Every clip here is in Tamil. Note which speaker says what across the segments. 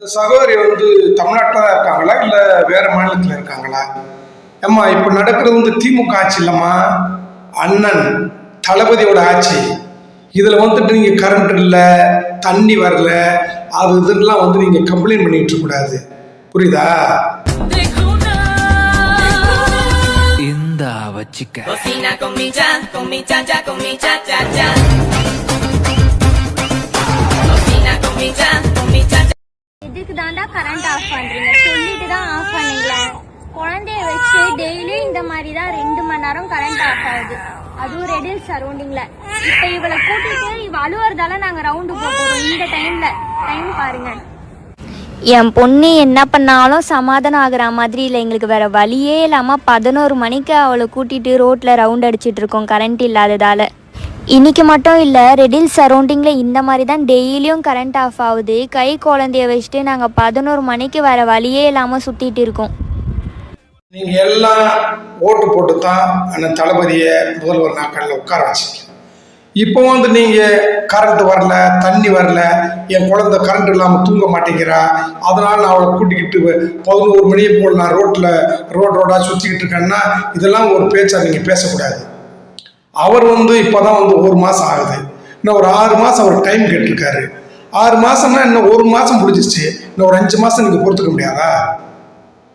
Speaker 1: இந்த சகோதரி தமிழ்நாட்டில் தான் இருக்காங்களா இல்லை வேற மாநிலத்தில் இருக்காங்களா? ஏம்மா இப்போ நடக்கிறது திமுக ஆட்சி இல்லைம்மா, அண்ணன் தளபதியோட ஆட்சி. இதில் நீங்கள் கரண்ட் இல்லை, தண்ணி வரல, அது இதெல்லாம் நீங்கள் கம்ப்ளைண்ட் பண்ணிட்டு இருக்கக்கூடாது, புரியுதா?
Speaker 2: இந்த வச்சிக்க
Speaker 3: இதுக்கு தாண்டா கரண்ட் ஆஃப் பண்றீங்க, சொல்லிட்டு தான் ஆஃப் பண்ணீங்களா? குழந்தைய வச்சு டெய்லியும் இந்த மாதிரி தான் 2 மணி நேரம் கரண்ட் ஆஃப் ஆகுது, அதுவும் ரெடில் சரௌண்டிங்ல. இப்ப இவளை கூட்டிட்டு இவ அழுவுறதால நாங்க ரவுண்டு போறோம். இந்த டைம் பாருங்க.
Speaker 4: என் பொண்ணு என்ன பண்ணாலும் சமாதானம் ஆகுற மாதிரி இல்லை. எங்களுக்கு வேற வழியே இல்லாமல் 11 மணிக்கு அவளை கூட்டிட்டு ரோட்டில் ரவுண்ட் அடிச்சிட்டு இருக்கோம் கரண்ட் இல்லாததால். இன்னைக்கு மட்டும் இல்லை, ரெடில் சரௌண்டிங்கில் இந்த மாதிரி தான் டெய்லியும் கரண்ட் ஆஃப் ஆகுது. கை குழந்தைய வச்சுட்டு நாங்கள் 11 மணிக்கு வேற வழியே இல்லாமல் சுற்றிட்டு இருக்கோம்.
Speaker 1: நீங்கள் எல்லாம் ஓட்டு போட்டு தான் அந்த தளபதியை முதல்வர் நாட்களில் உட்கார வச்சிங்க. இப்போ நீங்கள் கரண்ட் வரல, தண்ணி வரல, என் குழந்தை கரண்ட் இல்லாமல் தூங்க மாட்டேங்கிறா, அதனால் நான் அவளை கூட்டிக்கிட்டு 11 மணியை போல் நான் ரோடாக சுற்றிக்கிட்டு இருக்கேன்னா இதெல்லாம் ஒரு பேச்சா நீங்கள் பேசக்கூடாது. அவர் இப்போ தான் 1 மாதம் ஆகுது, இன்னும் ஒரு 6 மாதம் அவர் டைம் கேட்டிருக்காரு. 6 மாதம்னா இன்னும் 1 மாதம் முடிஞ்சிச்சு, இன்னும் ஒரு 5 மாதம் நீங்கள் பொறுத்துக்க முடியாதா?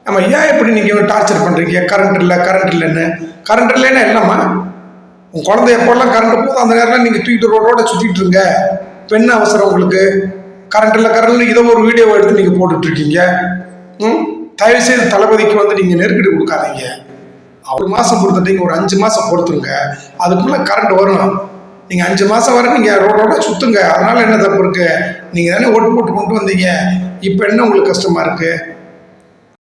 Speaker 1: ஆமா, ஏன் இப்படி நீங்கள் டார்ச்சர் பண்ணுறீங்க? கரண்ட் இல்லைன்னு. கரண்ட் இல்லைன்னா என்னம்மா, உங்கள் குழந்தை எப்போல்லாம் கரண்ட் போதும் அந்த நேரம் நீங்கள் தூக்கிட்டு ரோட சுற்றிட்டு இருங்க. இப்போ என்ன அவசரம் உங்களுக்கு? கரண்ட் இல்லை இதை ஒரு வீடியோ எடுத்து நீங்கள் போட்டுட்ருக்கீங்க. தயவுசெய்து தளபதிக்கு நீங்கள் நெருக்கடி கொடுக்காதீங்க. 1 மாதம் பொறுத்துட்டீங்க, ஒரு 5 மாதம் பொறுத்துருங்க, அதுக்குள்ளே கரண்ட் வரும். நீங்கள் 5 மாதம் வரை நீங்கள் ரோட சுற்றுங்க, அதனால என்ன தப்பு இருக்கு? நீங்கள் தானே ஓட்டு போட்டு கொண்டு வந்தீங்க, இப்போ என்ன உங்களுக்கு கஷ்டமாக இருக்குது?